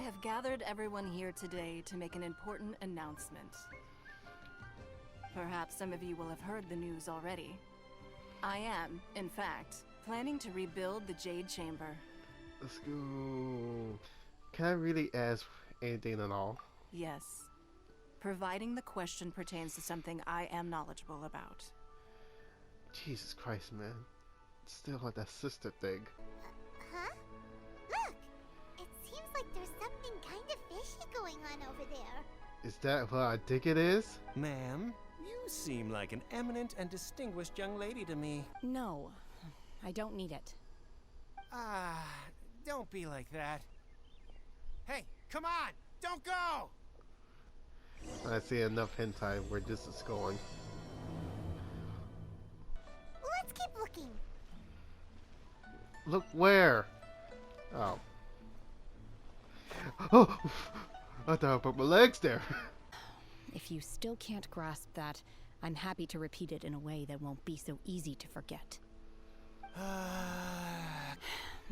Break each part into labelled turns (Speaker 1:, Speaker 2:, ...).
Speaker 1: have gathered everyone here today to make an important announcement. Perhaps some of you will have heard the news already. I am, in fact, planning to rebuild the Jade Chamber.
Speaker 2: Let's go. Can I really ask anything at all?
Speaker 1: Yes. Providing the question pertains to something I am knowledgeable about.
Speaker 2: Jesus Christ, man. Still like that sister thing.
Speaker 3: Huh? Look! It seems like there's something kind of fishy going on over there.
Speaker 2: Is that what I think it is?
Speaker 4: Ma'am, you seem like an eminent and distinguished young lady to me.
Speaker 5: No, I don't need it.
Speaker 4: Ah, don't be like that. Hey, come on! Don't go!
Speaker 2: I see enough hentai where this is going.
Speaker 3: Let's keep looking.
Speaker 2: Look where? Oh. Oh! I thought I put my legs there.
Speaker 5: If you still can't grasp that, I'm happy to repeat it in a way that won't be so easy to forget.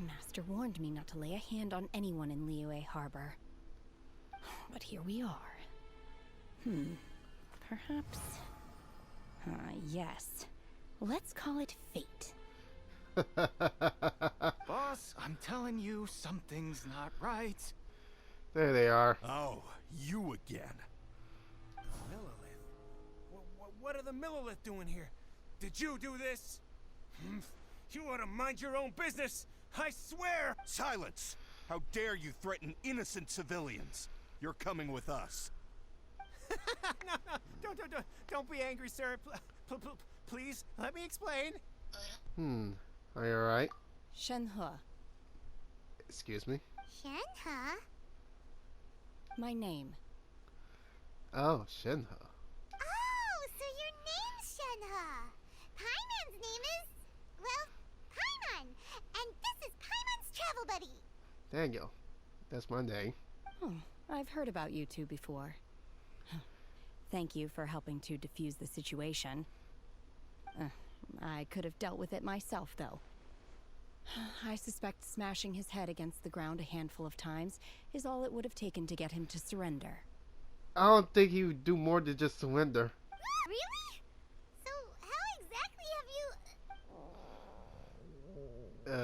Speaker 5: Master warned me not to lay a hand on anyone in Liyue Harbor. But here we are. Perhaps... yes. Let's call it fate.
Speaker 6: Boss, I'm telling you, something's not right.
Speaker 2: There they are.
Speaker 6: Oh, you again.
Speaker 4: Millilith? What are the Millilith doing here? Did you do this? You ought to mind your own business! I swear!
Speaker 6: Silence! How dare you threaten innocent civilians? You're coming with us.
Speaker 4: No, don't be angry, sir. Please, let me explain.
Speaker 2: Are you alright?
Speaker 5: Shenhe,
Speaker 2: Excuse me?
Speaker 3: Shenhe?
Speaker 5: my name.
Speaker 2: Oh, Shenhe.
Speaker 3: Oh, so your name's Shenhe. Paimon's name is... well, Paimon. And this is Paimon's travel buddy.
Speaker 2: Daniel. That's my name.
Speaker 5: Oh, I've heard about you two before. Thank you for helping to defuse the situation. I could have dealt with it myself, though. I suspect smashing his head against the ground a handful of times is all it would have taken to get him to surrender.
Speaker 2: I don't think he would do more than just surrender.
Speaker 3: Really? So, how exactly have you...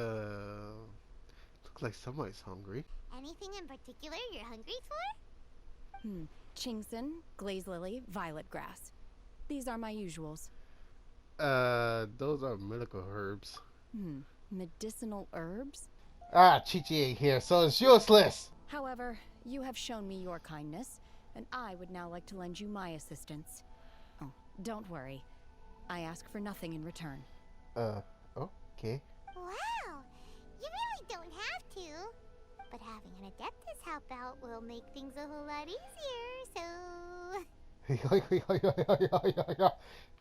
Speaker 2: Looks like somebody's hungry.
Speaker 3: Anything in particular you're hungry for?
Speaker 5: Chingson, glaze lily, violet grass. These are my usuals.
Speaker 2: Those are medical herbs.
Speaker 5: Medicinal herbs?
Speaker 2: Ah, Chi-Chi ain't here, so it's useless!
Speaker 5: However, you have shown me your kindness, and I would now like to lend you my assistance. Oh, don't worry. I ask for nothing in return.
Speaker 2: Okay.
Speaker 3: Wow! You really don't have to. But having an Adeptus help out will make things a whole lot easier, so...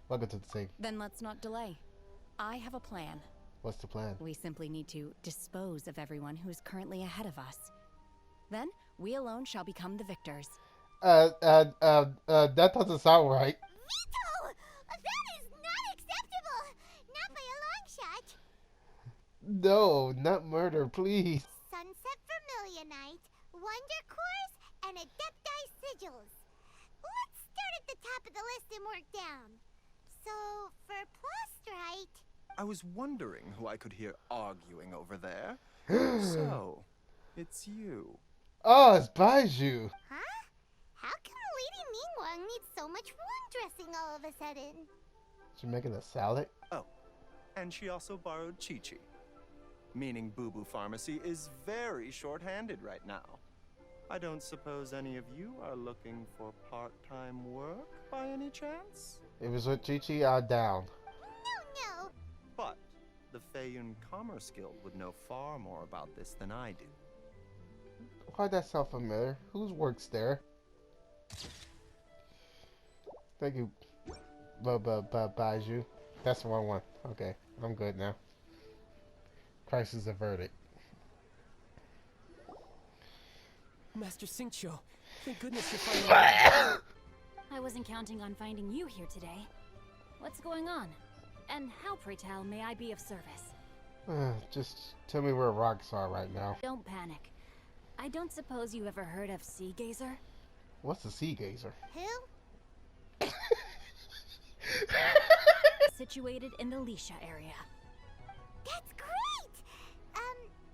Speaker 2: Welcome to the thing.
Speaker 5: Then let's not delay. I have a plan.
Speaker 2: What's the plan?
Speaker 5: We simply need to dispose of everyone who is currently ahead of us. Then, we alone shall become the victors.
Speaker 2: That doesn't sound right.
Speaker 3: Veto! That is not acceptable! Not by a long shot!
Speaker 2: No, not murder, please.
Speaker 3: Sunset Vermilionite, Wonder Cores, and Adepti Sigils. Let's start at the top of the list and work down. So, for Plastrite...
Speaker 6: I was wondering who I could hear arguing over there. So, it's you.
Speaker 2: Oh, it's Baiju.
Speaker 3: Huh? How come Lady Ningguang needs so much wound dressing all of a sudden?
Speaker 2: She making a salad?
Speaker 6: Oh, and she also borrowed Chi-Chi. Meaning Boo Boo Pharmacy is very short-handed right now. I don't suppose any of you are looking for part-time work by any chance?
Speaker 2: If it's with Chi-Chi, I'm down.
Speaker 3: No.
Speaker 6: But the Feiyun Commerce Guild would know far more about this than I do.
Speaker 2: Why that sound familiar? Whose works there? Thank you, Baiju. That's the wrong one. Okay, I'm good now. Crisis averted.
Speaker 4: Master Xingqiu, thank goodness you're finally...
Speaker 7: I wasn't counting on finding you here today. What's going on? And how, pray tell, may I be of service?
Speaker 2: Just tell me where rocks are right now.
Speaker 7: Don't panic. I don't suppose you ever heard of Sea Gazer?
Speaker 2: What's a sea gazer?
Speaker 3: Who?
Speaker 7: Situated in the Lisha area.
Speaker 3: That's great!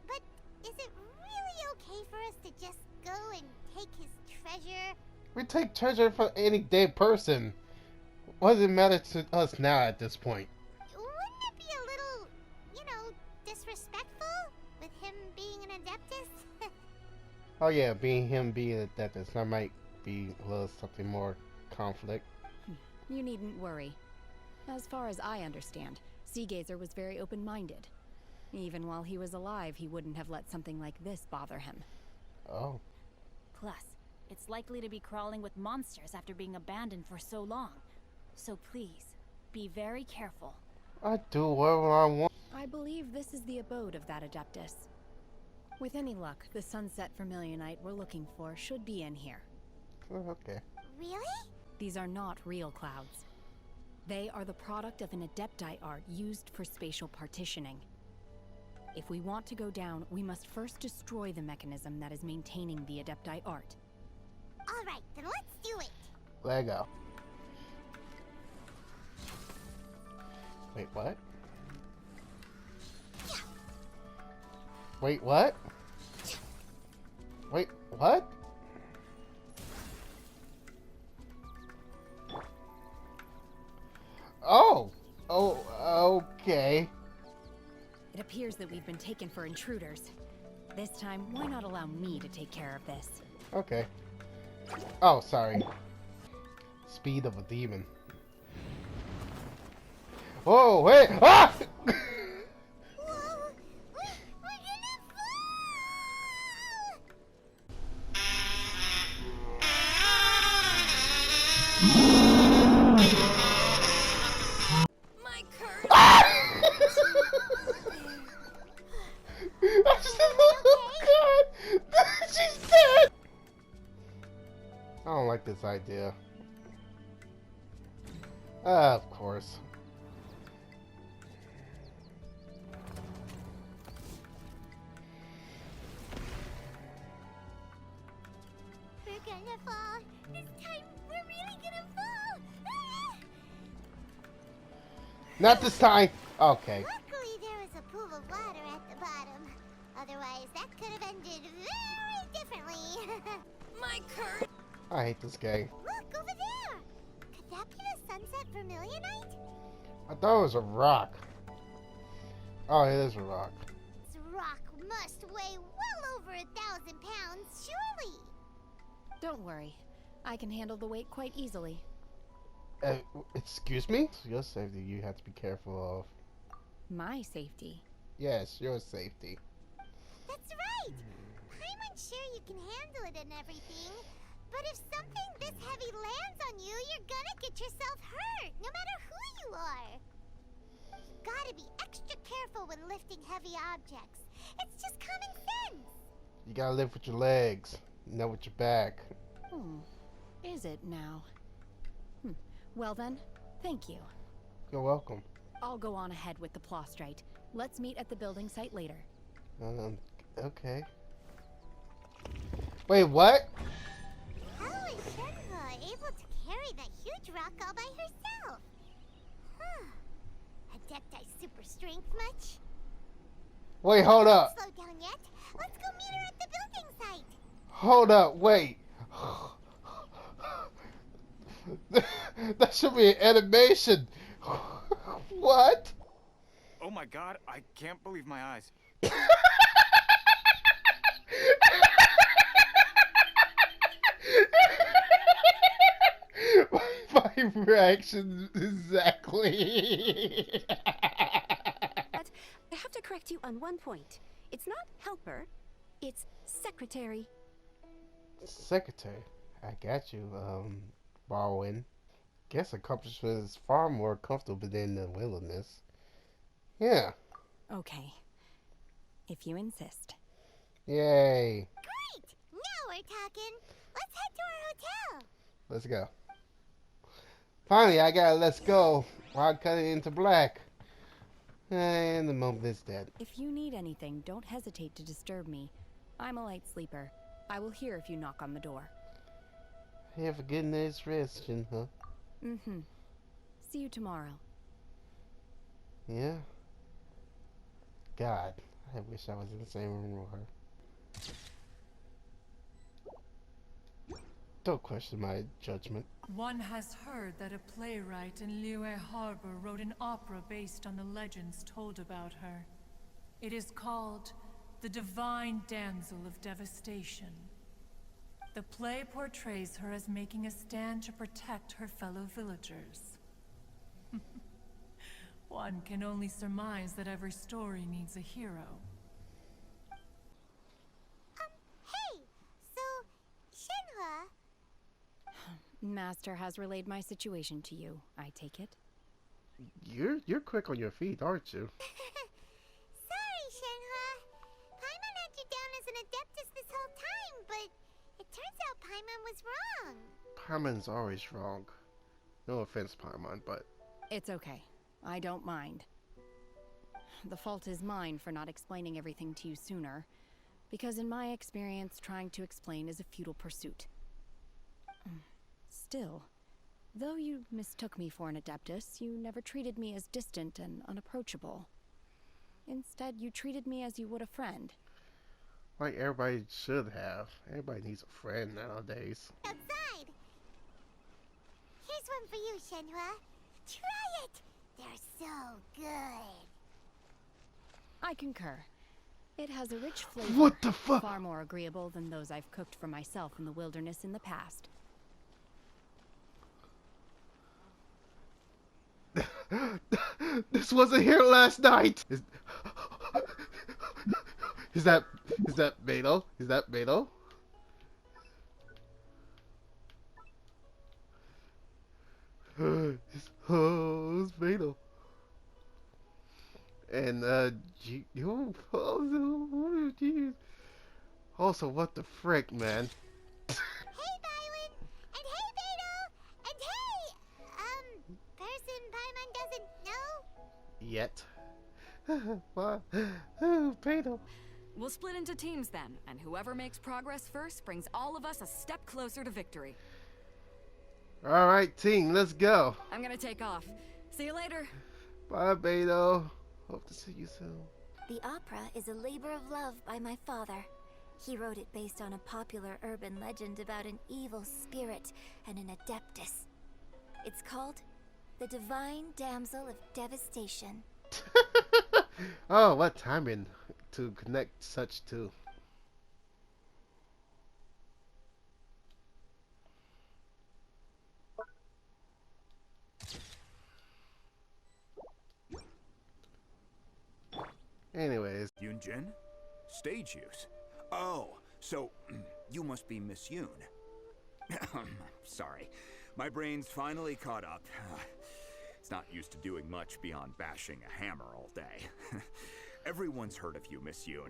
Speaker 3: But is it really okay for us to just go and take his treasure?
Speaker 2: We take treasure from any dead person. What does it matter to us now at this point?
Speaker 3: Wouldn't it be a little, disrespectful with him being an Adeptus?
Speaker 2: Oh yeah, being a Devastation, that might be a little something more conflict.
Speaker 5: You needn't worry. As far as I understand, Sea Gazer was very open-minded. Even while he was alive, he wouldn't have let something like this bother him.
Speaker 2: Oh.
Speaker 7: Plus, it's likely to be crawling with monsters after being abandoned for so long. So please, be very careful.
Speaker 2: I do whatever I want.
Speaker 5: I believe this is the abode of that Adeptus. With any luck, the sunset vermilionite we're looking for should be in here.
Speaker 2: Oh, okay.
Speaker 3: Really?
Speaker 5: These are not real clouds. They are the product of an Adepti art used for spatial partitioning. If we want to go down, we must first destroy the mechanism that is maintaining the Adepti art.
Speaker 3: Alright, then let's do it.
Speaker 2: Lego. Wait, what? Wait, what? Wait, what? Oh! Oh, okay.
Speaker 5: It appears that we've been taken for intruders. This time, why not allow me to take care of this?
Speaker 2: Okay. Oh, sorry. Speed of a demon. Whoa, wait! Ah!
Speaker 3: Whoa! We're gonna fall!
Speaker 5: My curse!
Speaker 2: Oh God! She's dead! I don't like this idea. Of course.
Speaker 3: We're gonna fall. This time, we're really gonna fall. Ah!
Speaker 2: Not this time! Okay.
Speaker 3: Luckily, there was a pool of water at the bottom. Otherwise, that could have ended very differently.
Speaker 5: My curse!
Speaker 2: I hate this game.
Speaker 3: Look, over there! Could that be the sunset vermilionite?
Speaker 2: I thought it was a rock. Oh, it is a rock.
Speaker 3: This rock must weigh well over 1,000 pounds, surely!
Speaker 5: Don't worry. I can handle the weight quite easily.
Speaker 2: Excuse me? Your safety, you have to be careful of.
Speaker 5: My safety.
Speaker 2: Yes, your safety.
Speaker 3: That's right! I'm unsure you can handle it and everything, but if something this heavy lands on you, you're gonna get yourself hurt, no matter who you are. Gotta be extra careful when lifting heavy objects. It's just common sense.
Speaker 2: You gotta live with your legs, not with your back.
Speaker 5: Is it now? Well then, thank you.
Speaker 2: You're welcome.
Speaker 5: I'll go on ahead with the Plostrite. Let's meet at the building site later.
Speaker 2: Okay. Wait, what?
Speaker 3: How is Shenhe able to carry that huge rock all by herself? Huh. Adepti super strength much?
Speaker 2: Wait, hold up.
Speaker 3: Slow down yet. Let's go meet her at the building site.
Speaker 2: Hold up, wait. That should be an animation. What?
Speaker 4: Oh my God, I can't believe my eyes.
Speaker 2: My reaction exactly.
Speaker 8: But I have to correct you on one point. It's not helper, it's secretary.
Speaker 2: Secretary, I got you. Borrowing. Guess accomplishment is far more comfortable than the wilderness. Yeah.
Speaker 5: Okay. If you insist.
Speaker 2: Yay.
Speaker 3: Great! Now we're talking. Let's head to our hotel.
Speaker 2: Let's go. Finally, I gotta let's go while cutting into black. And the moment is dead.
Speaker 5: If you need anything, don't hesitate to disturb me. I'm a light sleeper. I will hear if you knock on the door.
Speaker 2: Have a good night's rest, Shinha.
Speaker 5: Mm-hmm. See you tomorrow.
Speaker 2: Yeah? God, I wish I was in the same room with her. Don't question my judgment.
Speaker 9: One has heard that a playwright in Liyue Harbor wrote an opera based on the legends told about her. It is called The Divine Damsel of Devastation. The play portrays her as making a stand to protect her fellow villagers. One can only surmise that every story needs a hero.
Speaker 3: Hey! So, Shenhua...
Speaker 5: Master has relayed my situation to you, I take it.
Speaker 2: You're quick on your feet, aren't you?
Speaker 3: Sorry, Shenhua. Paimon had you down as an adeptus this whole time, but it turns out Paimon was wrong.
Speaker 2: Paimon's always wrong. No offense, Paimon, but...
Speaker 5: It's okay. I don't mind. The fault is mine for not explaining everything to you sooner, because in my experience, trying to explain is a futile pursuit. Still, though you mistook me for an adeptus, you never treated me as distant and unapproachable. Instead, you treated me as you would a friend.
Speaker 2: Like everybody should have. Everybody needs a friend nowadays.
Speaker 3: Outside! Here's one for you, Shenhua. Try it! They're so good.
Speaker 5: I concur. It has a rich flavor.
Speaker 2: What the fuck?
Speaker 5: Far more agreeable than those I've cooked for myself in the wilderness in the past.
Speaker 2: This wasn't here last night. Is that Beto? Is that Beto? It's Beto. And oh jeez. Also, what the frick, man?
Speaker 3: Hey, Bylin! And hey, Beto! And hey! Person Paimon doesn't know?
Speaker 2: Yet. What? Oh, Beto.
Speaker 10: We'll split into teams then, and whoever makes progress first brings all of us a step closer to victory.
Speaker 2: Alright, team, let's go.
Speaker 10: I'm gonna take off. See you later.
Speaker 2: Bye, Beto. Hope to see you soon.
Speaker 3: The opera is a labor of love by my father. He wrote it based on a popular urban legend about an evil spirit and an adeptus. It's called The Divine Damsel of Devastation.
Speaker 2: Oh, what timing to connect such two. Anyways.
Speaker 11: Yunjin? Stage use? Oh, so you must be Miss Yoon. Sorry, my brain's finally caught up. It's not used to doing much beyond bashing a hammer all day. Everyone's heard of you, Miss Yoon.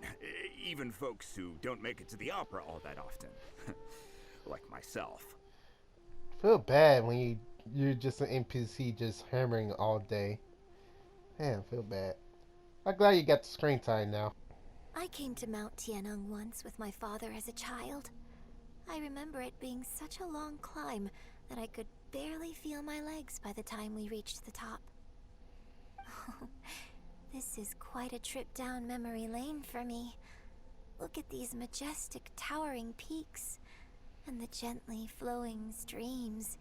Speaker 11: Even folks who don't make it to the opera all that often. Like myself.
Speaker 2: Feel bad when you're just an NPC just hammering all day. Man, feel bad. I'm glad you got the screen time now.
Speaker 3: I came to Mount Tianeng once with my father as a child. I remember it being such a long climb that I could barely feel my legs by the time we reached the top. This is quite a trip down memory lane for me. Look at these majestic, towering peaks and the gently flowing streams.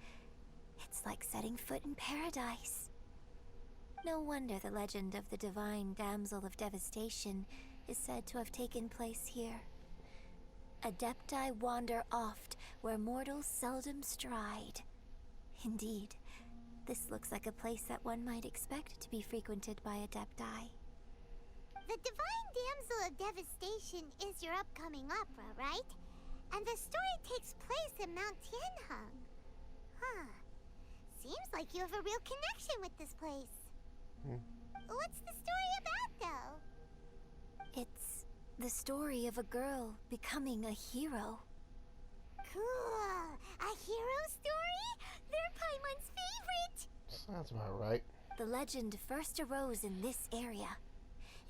Speaker 3: It's like setting foot in paradise. No wonder the legend of the Divine Damsel of Devastation is said to have taken place here. Adepti wander oft where mortals seldom stride. Indeed, this looks like a place that one might expect to be frequented by adepti. The Divine Damsel of Devastation is your upcoming opera, right? And the story takes place in Mount Tianheng. Huh. Seems like you have a real connection with this place. What's the story about, though? It's the story of a girl becoming a hero. Cool! A hero story? They're Paimon's favorite!
Speaker 2: Sounds about right.
Speaker 3: The legend first arose in this area.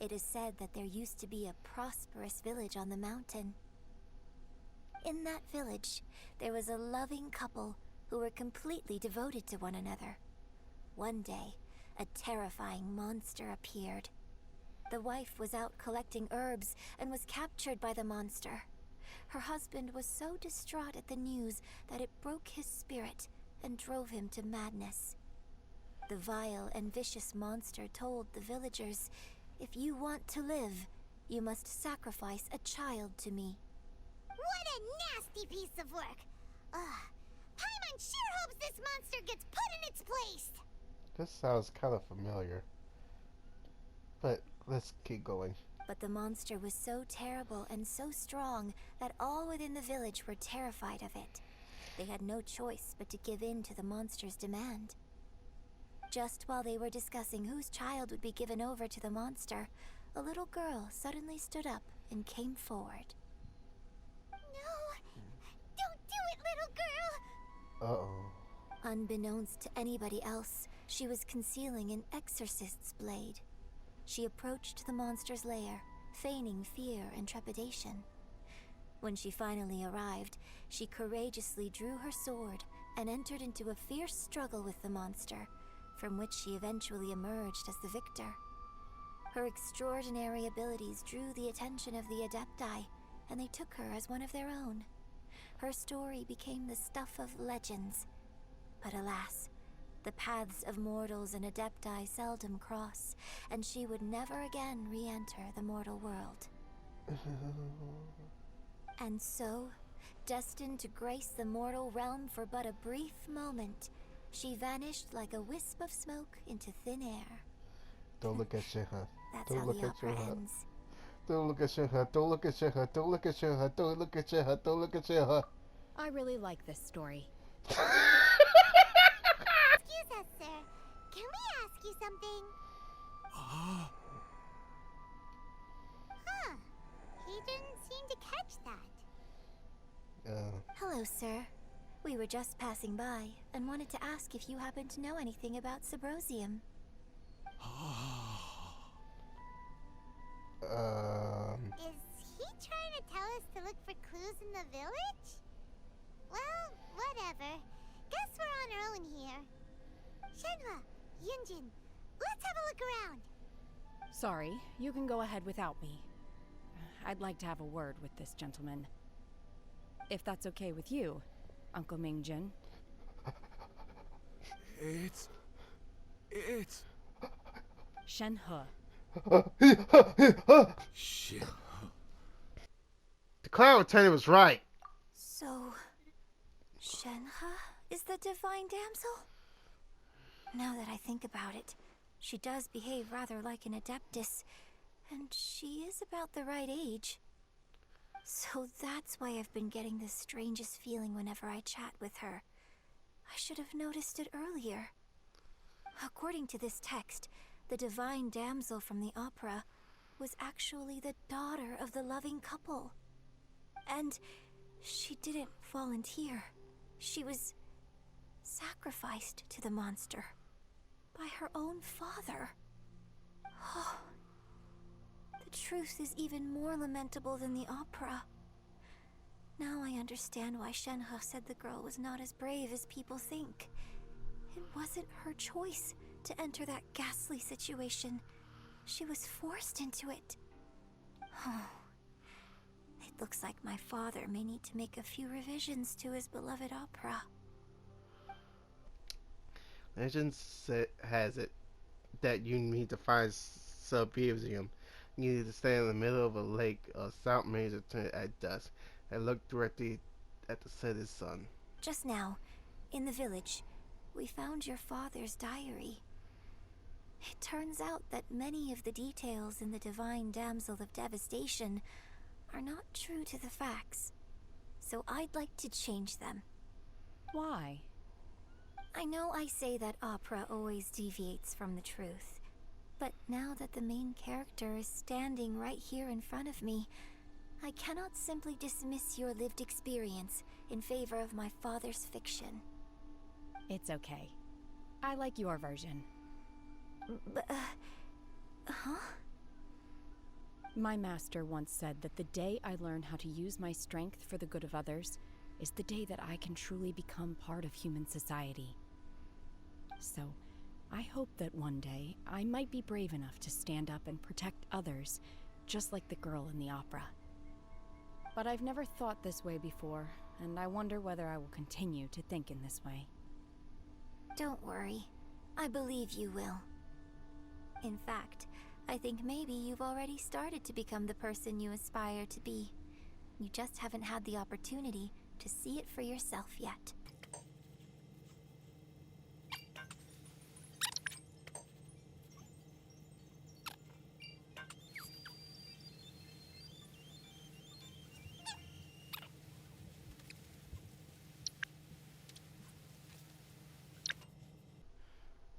Speaker 3: It is said that there used to be a prosperous village on the mountain. in that village, there was a loving couple who were completely devoted to one another. One day, a terrifying monster appeared. The wife was out collecting herbs and was captured by the monster. Her husband was so distraught at the news that it broke his spirit and drove him to madness. The vile and vicious monster told the villagers, "If you want to live, you must sacrifice a child to me." What a nasty piece of work! Paimon sure hopes this monster gets put in its place!
Speaker 2: This sounds kind of familiar. But let's keep going.
Speaker 3: But the monster was so terrible and so strong that all within the village were terrified of it. They had no choice but to give in to the monster's demand. Just while they were discussing whose child would be given over to the monster, a little girl suddenly stood up and came forward. No! Don't do it, little girl!
Speaker 2: Uh-oh.
Speaker 3: Unbeknownst to anybody else, she was concealing an exorcist's blade. She approached the monster's lair, feigning fear and trepidation. When she finally arrived, she courageously drew her sword and entered into a fierce struggle with the monster, from which she eventually emerged as the victor. Her extraordinary abilities drew the attention of the Adepti, and they took her as one of their own. Her story became the stuff of legends. But alas, the paths of mortals and Adepti seldom cross, and she would never again re-enter the mortal world. And so, destined to grace the mortal realm for but a brief moment, she vanished like a wisp of smoke into thin air.
Speaker 2: Don't look at Shinha.
Speaker 3: That's
Speaker 2: Don't
Speaker 3: how
Speaker 2: look
Speaker 3: the
Speaker 2: at
Speaker 3: opera
Speaker 2: Shinha.
Speaker 3: ends.
Speaker 2: Don't look at Shinha. Don't look at Shinha. Don't look at Shinha. Don't look at Shinha. Don't look at Shinha.
Speaker 5: I really like this story.
Speaker 3: Excuse us, sir. Can we ask you something? Huh. He didn't seem to catch that. Hello, sir. We were just passing by and wanted to ask if you happen to know anything about Subrosium. Is he trying to tell us to look for clues in the village? Well, whatever. Guess we're on our own here. Shenhua, Yunjin, let's have a look around.
Speaker 5: Sorry, you can go ahead without me. I'd like to have a word with this gentleman. If that's okay with you, Uncle Mingjin.
Speaker 4: It's...
Speaker 5: Shenhe.
Speaker 4: Shit.
Speaker 2: The cloud attendant was right.
Speaker 3: So, Shenhe is the divine damsel? Now that I think about it, she does behave rather like an adeptus, and she is about the right age. So that's why I've been getting the strangest feeling whenever I chat with her. I should have noticed it earlier. According to this text, the divine damsel from the opera was actually the daughter of the loving couple. And she didn't volunteer. She was sacrificed to the monster by her own father. Oh, the truth is even more lamentable than the opera. Now I understand why Shenhe said the girl was not as brave as people think. It wasn't her choice to enter that ghastly situation. She was forced into it. Oh, it looks like my father may need to make a few revisions to his beloved opera.
Speaker 2: Legend has it that you need to find Subrosium. You need to stand in the middle of a lake or south major at dusk and look directly at the setting sun.
Speaker 3: Just now, in the village, we found your father's diary. It turns out that many of the details in the Divine Damsel of Devastation are not true to the facts. So I'd like to change them.
Speaker 5: Why?
Speaker 3: I know I say that opera always deviates from the truth, but now that the main character is standing right here in front of me, I cannot simply dismiss your lived experience in favor of my father's fiction.
Speaker 5: It's okay. I like your version.
Speaker 3: Huh?
Speaker 5: My master once said that the day I learn how to use my strength for the good of others is the day that I can truly become part of human society. So, I hope that one day I might be brave enough to stand up and protect others, just like the girl in the opera. But I've never thought this way before, and I wonder whether I will continue to think in this way.
Speaker 3: Don't worry. I believe you will. In fact, I think maybe you've already started to become the person you aspire to be. You just haven't had the opportunity to see it for yourself yet.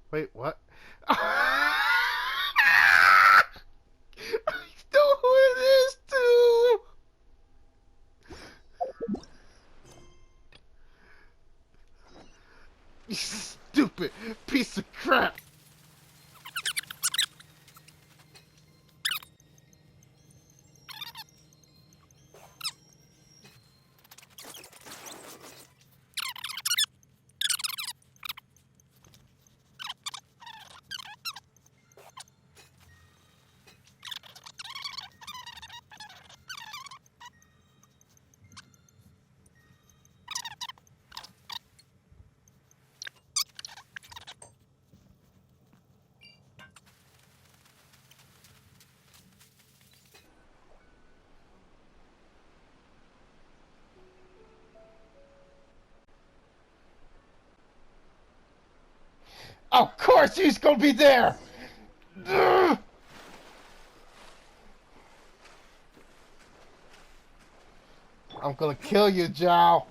Speaker 2: Wait, what? I know who it is too. You stupid piece of crap. Of course he's gonna be there! Ugh. I'm gonna kill you, Zhao.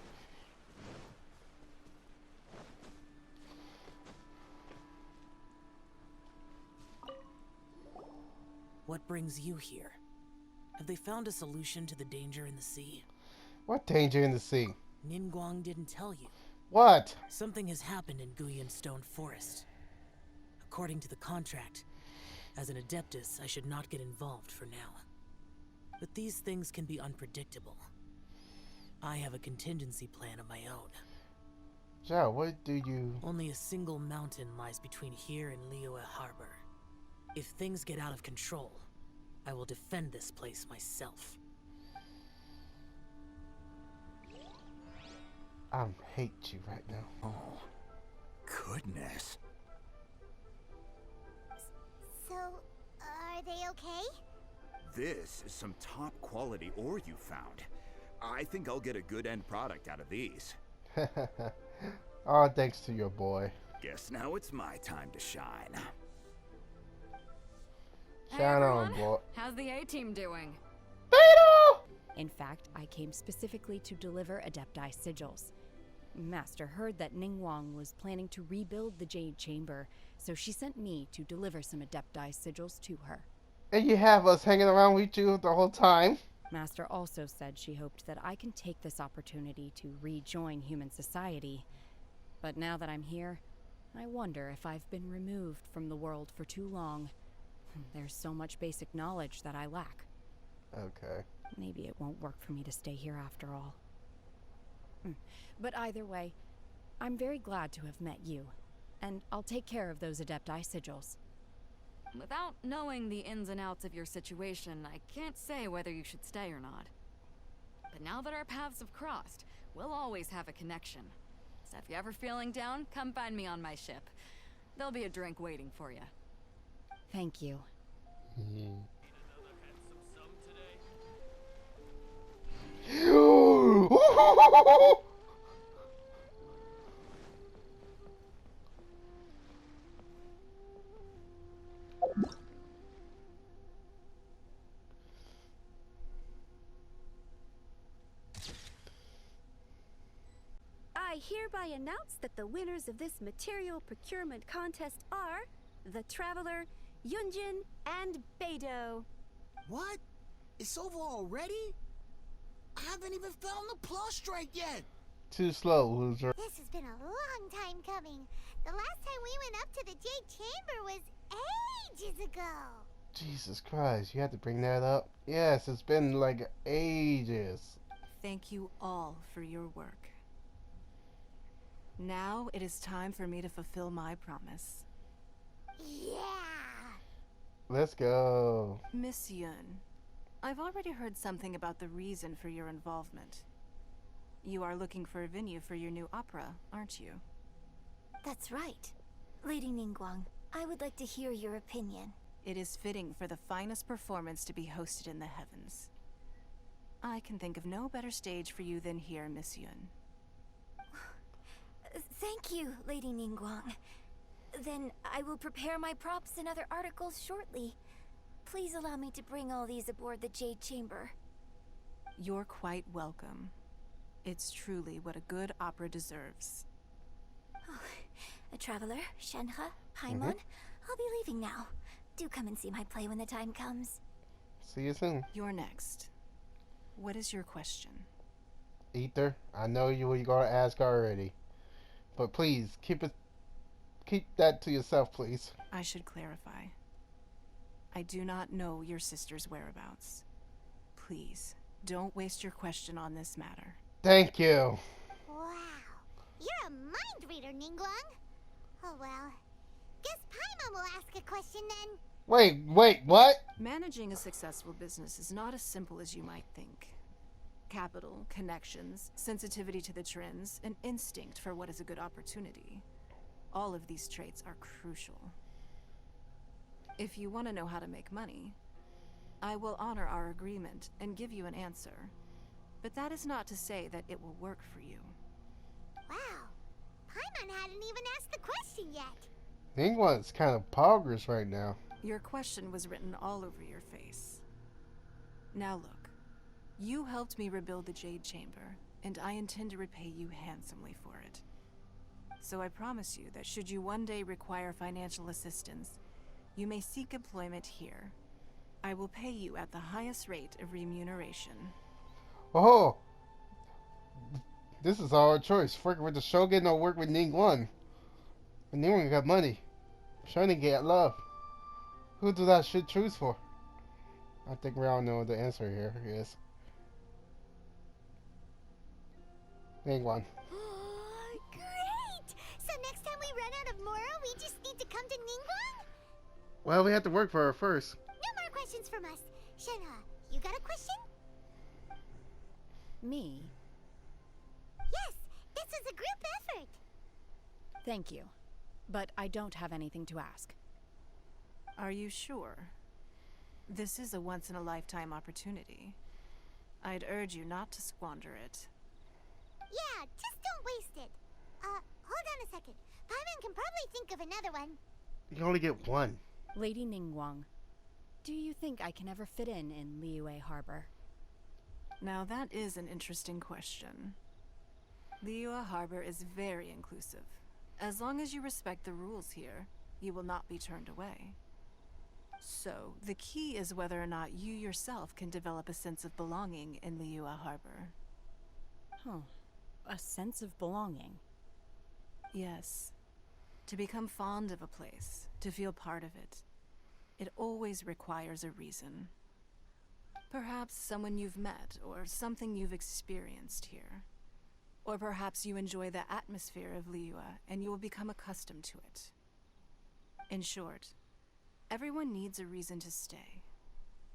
Speaker 12: What brings you here? Have they found a solution to the danger in the sea?
Speaker 2: What danger in the sea?
Speaker 12: Ningguang didn't tell you.
Speaker 2: What?
Speaker 12: Something has happened in Guyan Stone Forest. According to the contract, as an Adeptus, I should not get involved for now. But these things can be unpredictable. I have a contingency plan of my own.
Speaker 2: Zhao, what do you...
Speaker 12: Only a single mountain lies between here and Liyue Harbor. If things get out of control, I will defend this place myself.
Speaker 2: I hate you right now.
Speaker 11: Oh, goodness.
Speaker 3: So, are they okay?
Speaker 11: This is some top quality ore you found. I think I'll get a good end product out of these.
Speaker 2: Oh, thanks to your boy.
Speaker 11: Guess now it's my time to shine.
Speaker 10: Hey
Speaker 2: Shine on,
Speaker 10: everyone.
Speaker 2: boy.
Speaker 10: How's the A-team doing?
Speaker 5: In fact, I came specifically to deliver Adepti sigils. Master heard that Ningguang was planning to rebuild the Jade Chamber, so she sent me to deliver some Adepti sigils to her.
Speaker 2: And you have us hanging around with you the whole time?
Speaker 5: Master also said she hoped that I can take this opportunity to rejoin human society. But now that I'm here, I wonder if I've been removed from the world for too long. There's so much basic knowledge that I lack.
Speaker 2: Okay.
Speaker 5: Maybe it won't work for me to stay here after all. But either way, I'm very glad to have met you. And I'll take care of those Adepti sigils.
Speaker 10: Without knowing the ins and outs of your situation, I can't say whether you should stay or not. But now that our paths have crossed, we'll always have a connection. So if you're ever feeling down, come find me on my ship. There'll be a drink waiting for you.
Speaker 5: Thank you.
Speaker 8: I hereby announce that the winners of this material procurement contest are the Traveler, Yunjin, and Beidou.
Speaker 13: What? It's over already? I haven't even found the plus strike yet.
Speaker 2: Too slow, loser.
Speaker 3: This has been a long time coming. The last time we went up to the Jade Chamber was ages ago.
Speaker 2: Jesus Christ, you had to bring that up? Yes, it's been like ages.
Speaker 1: Thank you all for your work. Now it is time for me to fulfill my promise.
Speaker 3: Yeah!
Speaker 2: Let's go.
Speaker 1: Miss Yun, I've already heard something about the reason for your involvement. You are looking for a venue for your new opera, aren't you?
Speaker 3: That's right. Lady Ningguang, I would like to hear your opinion.
Speaker 1: It is fitting for the finest performance to be hosted in the heavens. I can think of no better stage for you than here, Miss Yun.
Speaker 3: Thank you, Lady Ningguang. Then I will prepare my props and other articles shortly. Please allow me to bring all these aboard the Jade Chamber.
Speaker 1: You're quite welcome. It's truly what a good opera deserves.
Speaker 3: Oh, a traveler, Shenhe, Paimon, I'll be leaving now. Do come and see my play when the time comes.
Speaker 2: See you soon.
Speaker 1: You're next. What is your question?
Speaker 2: Ether, I know you were gonna ask already, but please keep that to yourself, please.
Speaker 1: I should clarify. I do not know your sister's whereabouts. Please, don't waste your question on this matter.
Speaker 2: Thank you.
Speaker 3: Wow, you're a mind reader, Ningguang. Oh well, guess Paimon will ask a question then.
Speaker 2: Wait, what?
Speaker 1: Managing a successful business is not as simple as you might think. Capital, connections, sensitivity to the trends, and instinct for what is a good opportunity. All of these traits are crucial. If you want to know how to make money, I will honor our agreement and give you an answer. But that is not to say that it will work for you.
Speaker 3: Wow, Paimon hadn't even asked the question yet.
Speaker 2: Ningguang's kind of poggers right now.
Speaker 1: Your question was written all over your face. Now look, you helped me rebuild the Jade Chamber, and I intend to repay you handsomely for it. So I promise you that should you one day require financial assistance, you may seek employment here. I will pay you at the highest rate of remuneration.
Speaker 2: Oh, this is our choice. Working with the Shogun or work with Ningguang. And Ningguang got money. Shogun get love. Who do that shit choose for? I think we all know the answer here is Ningguang.
Speaker 3: Great! So next time we run out of Mora, we just need to come to Ningguang?
Speaker 2: Well, we have to work for her first.
Speaker 3: No more questions from us. Shenhe, you got a question?
Speaker 5: Me?
Speaker 3: Yes, this is a group effort.
Speaker 5: Thank you. But I don't have anything to ask.
Speaker 1: Are you sure? This is a once-in-a-lifetime opportunity. I'd urge you not to squander it.
Speaker 3: Yeah, just don't waste it. Hold on a second. Paimon can probably think of another one.
Speaker 2: You only get one.
Speaker 5: Lady Ningguang, do you think I can ever fit in Liyue Harbor?
Speaker 1: Now that is an interesting question. Liyue Harbor is very inclusive. As long as you respect the rules here, you will not be turned away. So, the key is whether or not you yourself can develop a sense of belonging in Liyue Harbor.
Speaker 5: Huh. A sense of belonging?
Speaker 1: Yes. To become fond of a place, to feel part of it, it always requires a reason. Perhaps someone you've met, or something you've experienced here. Or perhaps you enjoy the atmosphere of Liyue, and you will become accustomed to it. In short, everyone needs a reason to stay.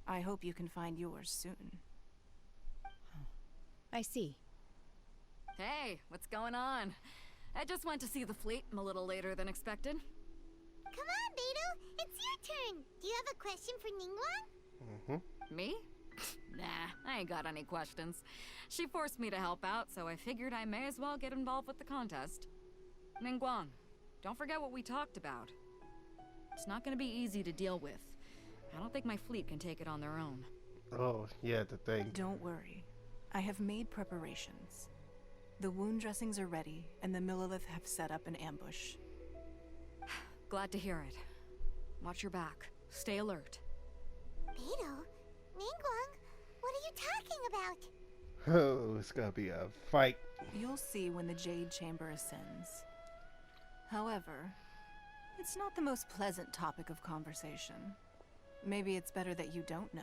Speaker 1: I hope you can find yours soon.
Speaker 5: I see.
Speaker 10: Hey, what's going on? I just went to see the fleet a little later than expected.
Speaker 3: Come on, Beidou, it's your turn. Do you have a question for Ningguang?
Speaker 10: Me? Nah, I ain't got any questions. She forced me to help out, so I figured I may as well get involved with the contest. Ningguang, don't forget what we talked about. It's not gonna be easy to deal with. I don't think my fleet can take it on their own.
Speaker 2: Oh, yeah, the thing.
Speaker 1: Don't worry. I have made preparations. The wound dressings are ready, and the Millilith have set up an ambush.
Speaker 10: Glad to hear it. Watch your back. Stay alert.
Speaker 3: Beidou, Ningguang, what are you talking about?
Speaker 2: Oh, it's gonna be a fight.
Speaker 1: You'll see when the Jade Chamber ascends. However, it's not the most pleasant topic of conversation. Maybe it's better that you don't know.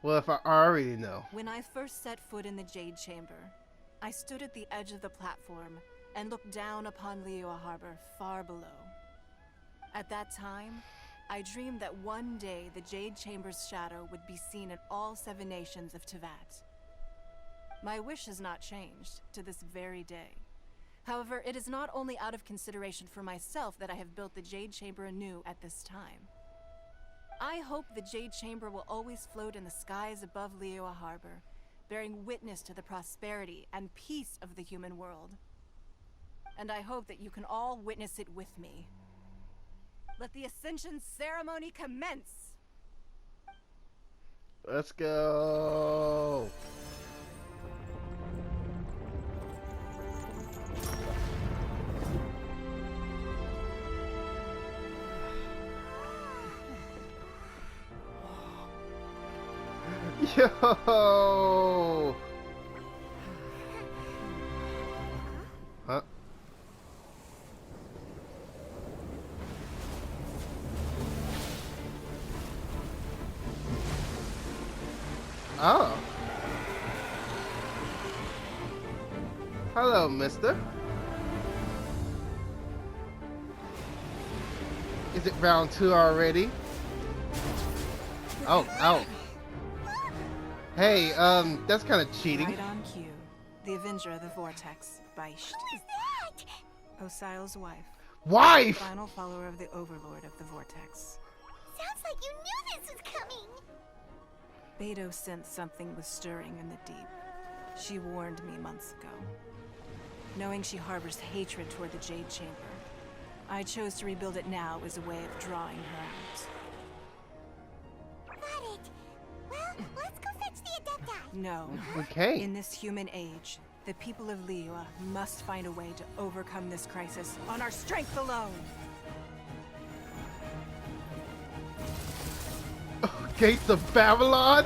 Speaker 2: Well, if I already know.
Speaker 1: When I first set foot in the Jade Chamber, I stood at the edge of the platform and looked down upon Liyue Harbor far below. At that time, I dreamed that one day the Jade Chamber's shadow would be seen in all 7 nations of Teyvat. My wish has not changed to this very day. However, it is not only out of consideration for myself that I have built the Jade Chamber anew at this time. I hope the Jade Chamber will always float in the skies above Liyue Harbor, bearing witness to the prosperity and peace of the human world. And I hope that you can all witness it with me. Let the Ascension ceremony commence!
Speaker 2: Let's go! Yo! Huh? Oh. Hello, mister. Is it round 2 already? Oh, oh. Hey, that's kind of cheating.
Speaker 1: Right on cue. The Avenger of the Vortex, Beisht.
Speaker 3: Who is that?
Speaker 1: Osial's wife.
Speaker 2: Wife!
Speaker 1: Final follower of the Overlord of the Vortex.
Speaker 3: Sounds like you knew this was coming.
Speaker 1: Beidou sensed something was stirring in the deep. She warned me months ago. Knowing she harbors hatred toward the Jade Chamber, I chose to rebuild it now as a way of drawing her out.
Speaker 3: Got it. Well, let's go fetch the Adepti.
Speaker 1: No.
Speaker 2: Okay.
Speaker 1: In this human age, the people of Liyue must find a way to overcome this crisis on our strength alone.
Speaker 2: Gates of Babylon?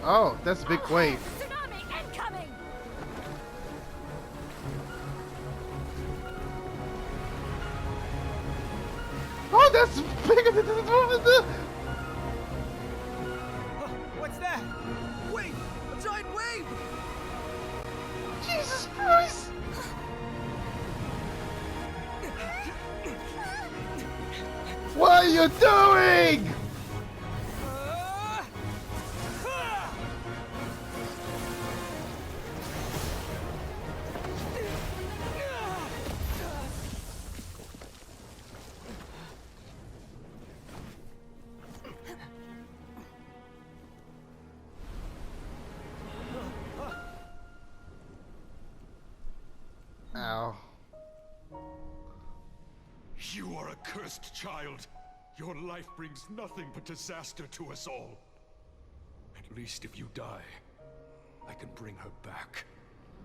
Speaker 2: Oh, that's a big wave.
Speaker 7: Tsunami incoming!
Speaker 2: Oh, that's bigger than the...
Speaker 4: What's that? Wait! A giant wave!
Speaker 2: Jesus Christ! What are you doing? Ow.
Speaker 14: You are a cursed child. Your life brings nothing but disaster to us all. At least if you die, I can bring her back.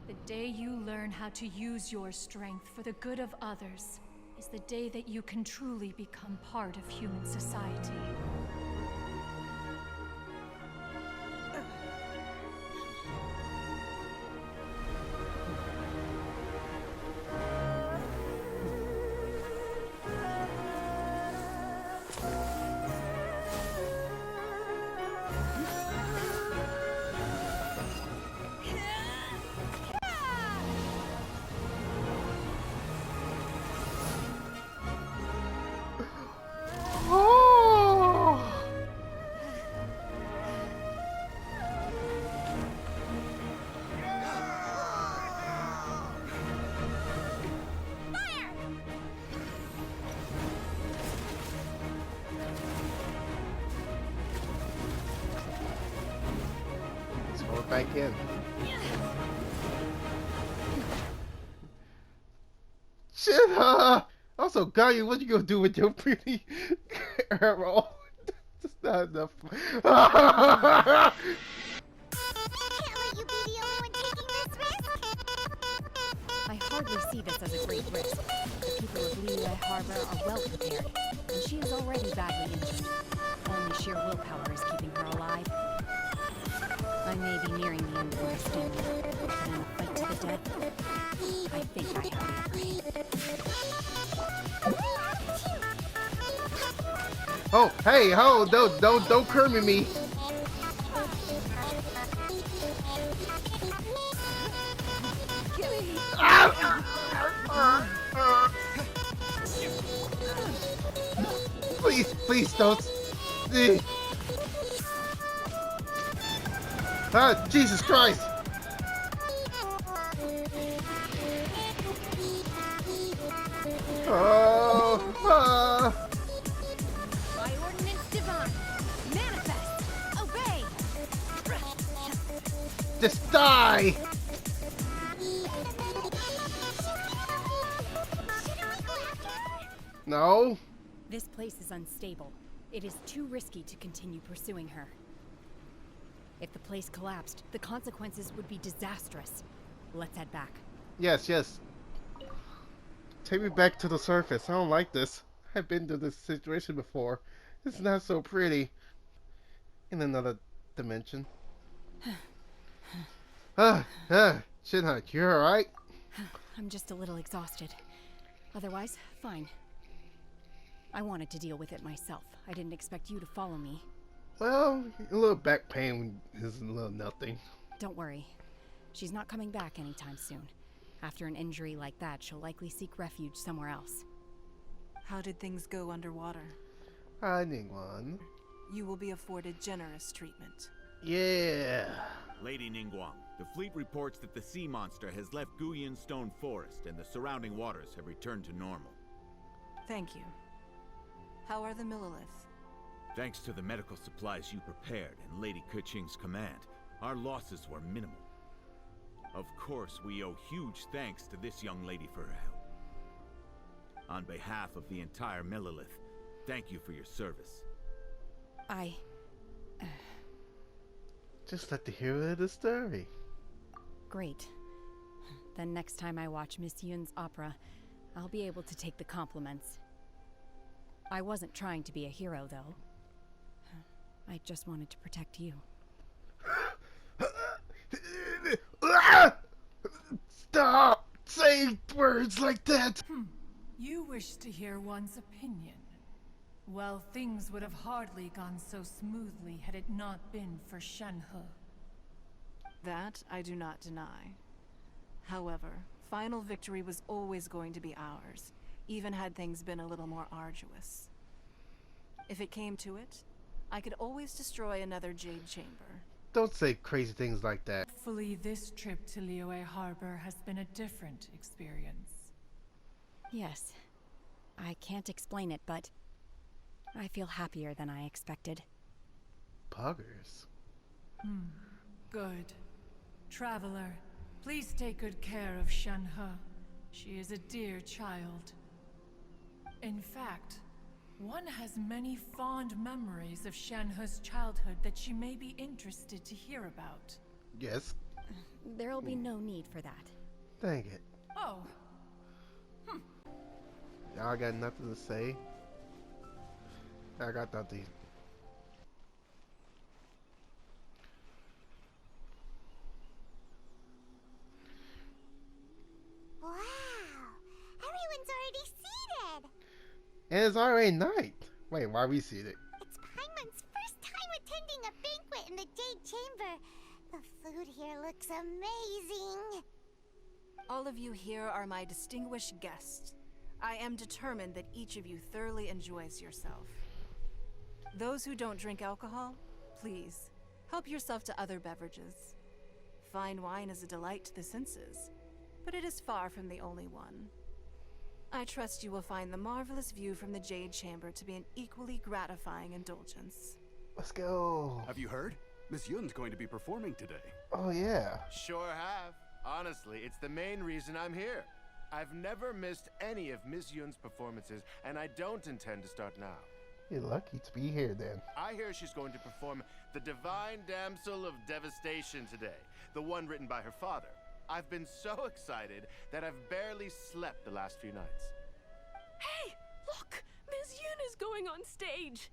Speaker 9: The day you learn how to use your strength for the good of others is the day that you can truly become part of human society.
Speaker 2: Oh! I can. Shit, also, Gaia, what you gonna do with your pretty arrow? That's not enough.
Speaker 3: I can't let you be the only one taking this risk.
Speaker 5: I hardly see this as a great risk. The people of Liyue Harbor are well prepared, and she is already badly injured. Only sheer willpower is keeping her alive. I may be nearing the end of my stamina, but in a fight to the death, I think I have the
Speaker 2: Oh, hey, ho, don't Kermit me. Please don't. Ah, Jesus Christ. Oh,
Speaker 5: By ordinance divine, manifest, obey!
Speaker 2: just die. No.
Speaker 5: This place is unstable. It is too risky to continue pursuing her. If the place collapsed, the consequences would be disastrous. Let's head back.
Speaker 2: Yes. Take me back to the surface. I don't like this. I've been through this situation before. It's not so pretty. In another dimension. Shinha, you alright?
Speaker 5: I'm just a little exhausted. Otherwise, fine. I wanted to deal with it myself. I didn't expect you to follow me.
Speaker 2: Well, a little back pain is a little nothing.
Speaker 5: Don't worry. She's not coming back anytime soon. After an injury like that, she'll likely seek refuge somewhere else.
Speaker 1: How did things go underwater?
Speaker 2: I need one.
Speaker 1: You will be afforded generous treatment.
Speaker 2: Yeah.
Speaker 15: Lady Ningguang, the fleet reports that the sea monster has left Guyan Stone Forest and the surrounding waters have returned to normal.
Speaker 1: Thank you. How are the Millilith?
Speaker 15: Thanks to the medical supplies you prepared and Lady Keqing's command, our losses were minimal. Of course, we owe huge thanks to this young lady for her help. On behalf of the entire Millilith, thank you for your service.
Speaker 2: Just let the hero of the story.
Speaker 5: Great. Then next time I watch Miss Yun's opera, I'll be able to take the compliments. I wasn't trying to be a hero, though. I just wanted to protect you.
Speaker 2: Stop saying words like that!
Speaker 9: You wish to hear one's opinion. Well, things would have hardly gone so smoothly had it not been for Shenhe.
Speaker 1: That I do not deny. However, final victory was always going to be ours, even had things been a little more arduous. If it came to it, I could always destroy another Jade Chamber.
Speaker 2: Don't say crazy things like that.
Speaker 9: Hopefully this trip to Liyue Harbor has been a different experience.
Speaker 5: Yes. I can't explain it, but I feel happier than I expected.
Speaker 2: Poggers.
Speaker 9: Good. Traveler, please take good care of Shenhe. She is a dear child. In fact, one has many fond memories of Shenhe's childhood that she may be interested to hear about.
Speaker 2: Yes.
Speaker 5: There'll be no need for that.
Speaker 2: Dang it.
Speaker 9: Oh.
Speaker 2: Y'all got nothing to say? I got nothing.
Speaker 3: Wow! Everyone's already seated!
Speaker 2: And it's already night. Wait, why are we seated?
Speaker 3: It's Paimon's first time attending a banquet in the Jade Chamber. The food here looks amazing.
Speaker 1: All of you here are my distinguished guests. I am determined that each of you thoroughly enjoys yourself. Those who don't drink alcohol, please, help yourself to other beverages. Fine wine is a delight to the senses, but it is far from the only one. I trust you will find the marvelous view from the Jade Chamber to be an equally gratifying indulgence.
Speaker 2: Let's go.
Speaker 11: Have you heard?
Speaker 16: Miss Yun's going to be performing today.
Speaker 2: Oh, yeah.
Speaker 17: Sure have. Honestly, it's the main reason I'm here. I've never missed any of Miss Yun's performances, and I don't intend to start now.
Speaker 2: You're lucky to be here then.
Speaker 17: I hear she's going to perform the Divine Damsel of Devastation today, the one written by her father. I've been so excited that I've barely slept the last few nights.
Speaker 18: Hey, look! Miss Yun is going on stage!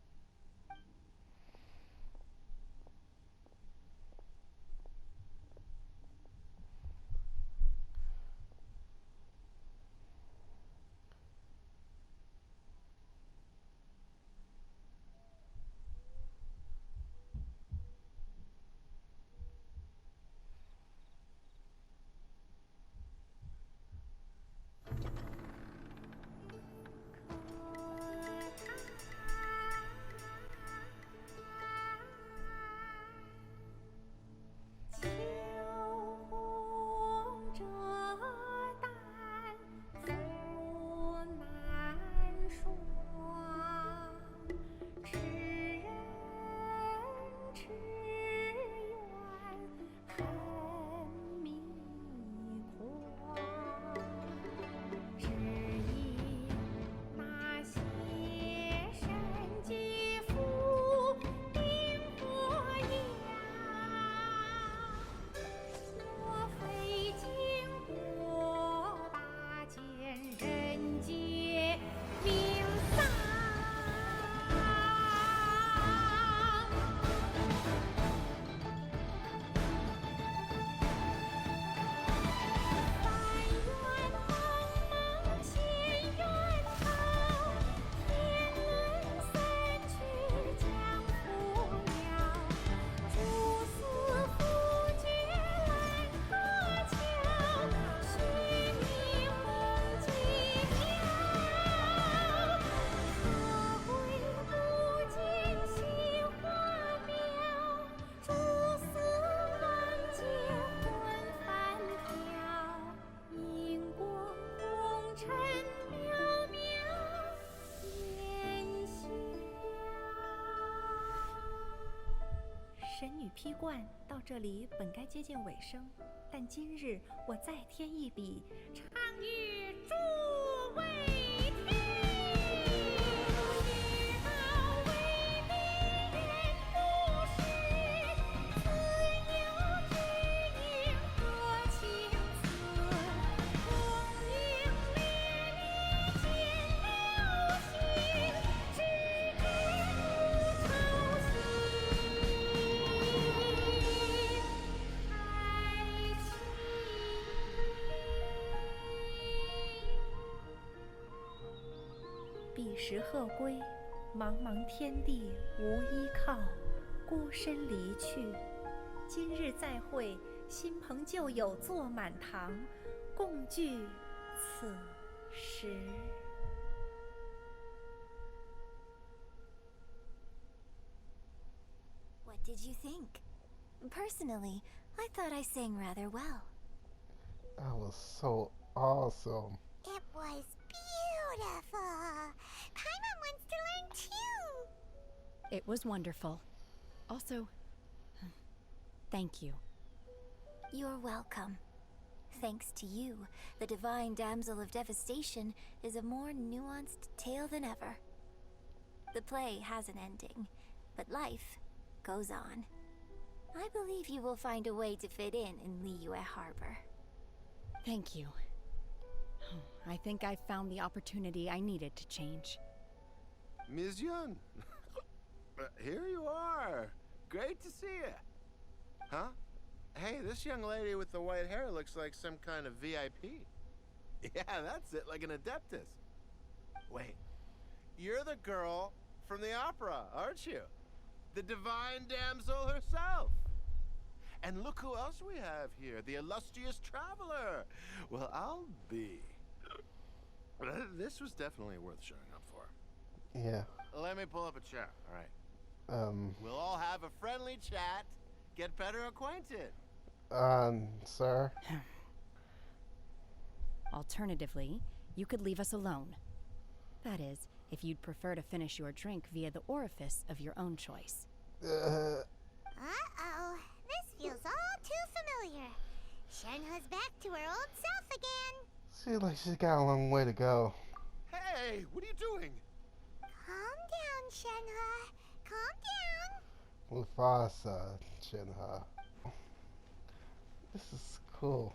Speaker 19: 神女劈冠到这里本该接近尾声，但今日我再添一笔，唱与诸位听。知道为敌人不是，自有知音和情思。功名烈烈见了心，只知不操心。彼时鹤归，茫茫天地无依靠，孤身离去。今日再会，新朋旧友坐满堂，共聚此时。
Speaker 3: What did you think? Personally, I thought I sang rather well.
Speaker 2: That was so awesome.
Speaker 3: It was beautiful. Paimon wants to learn too.
Speaker 5: It was wonderful. Also, thank you.
Speaker 3: You're welcome. Thanks to you, the Divine Damsel of Devastation is a more nuanced tale than ever. The play has an ending, but life goes on. I believe you will find a way to fit in Liyue Harbor.
Speaker 5: Thank you. I think I found the opportunity I needed to change.
Speaker 17: Ms. Yun, here you are. Great to see you. Huh? Hey, this young lady with the white hair looks like some kind of VIP. Yeah, that's it, like an adeptus. Wait, you're the girl from the opera, aren't you? The Divine Damsel herself. And look who else we have here, the illustrious traveler. Well, I'll be. This was definitely worth showing up for.
Speaker 2: Yeah.
Speaker 17: Let me pull up a chair, all right? We'll all have a friendly chat, get better acquainted.
Speaker 2: Sir?
Speaker 5: Alternatively, you could leave us alone. That is, if you'd prefer to finish your drink via the orifice of your own choice.
Speaker 3: Uh-oh. This feels all too familiar. Shenhe's back to her old self again.
Speaker 2: Seems like she's got a long way to go.
Speaker 17: Hey, what are you doing?
Speaker 3: Calm down, Shenhe. Calm down.
Speaker 2: Mufasa, Shenhe. This is cool.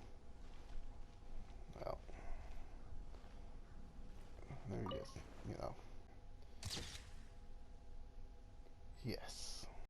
Speaker 2: Well, there he is, you know. Yes.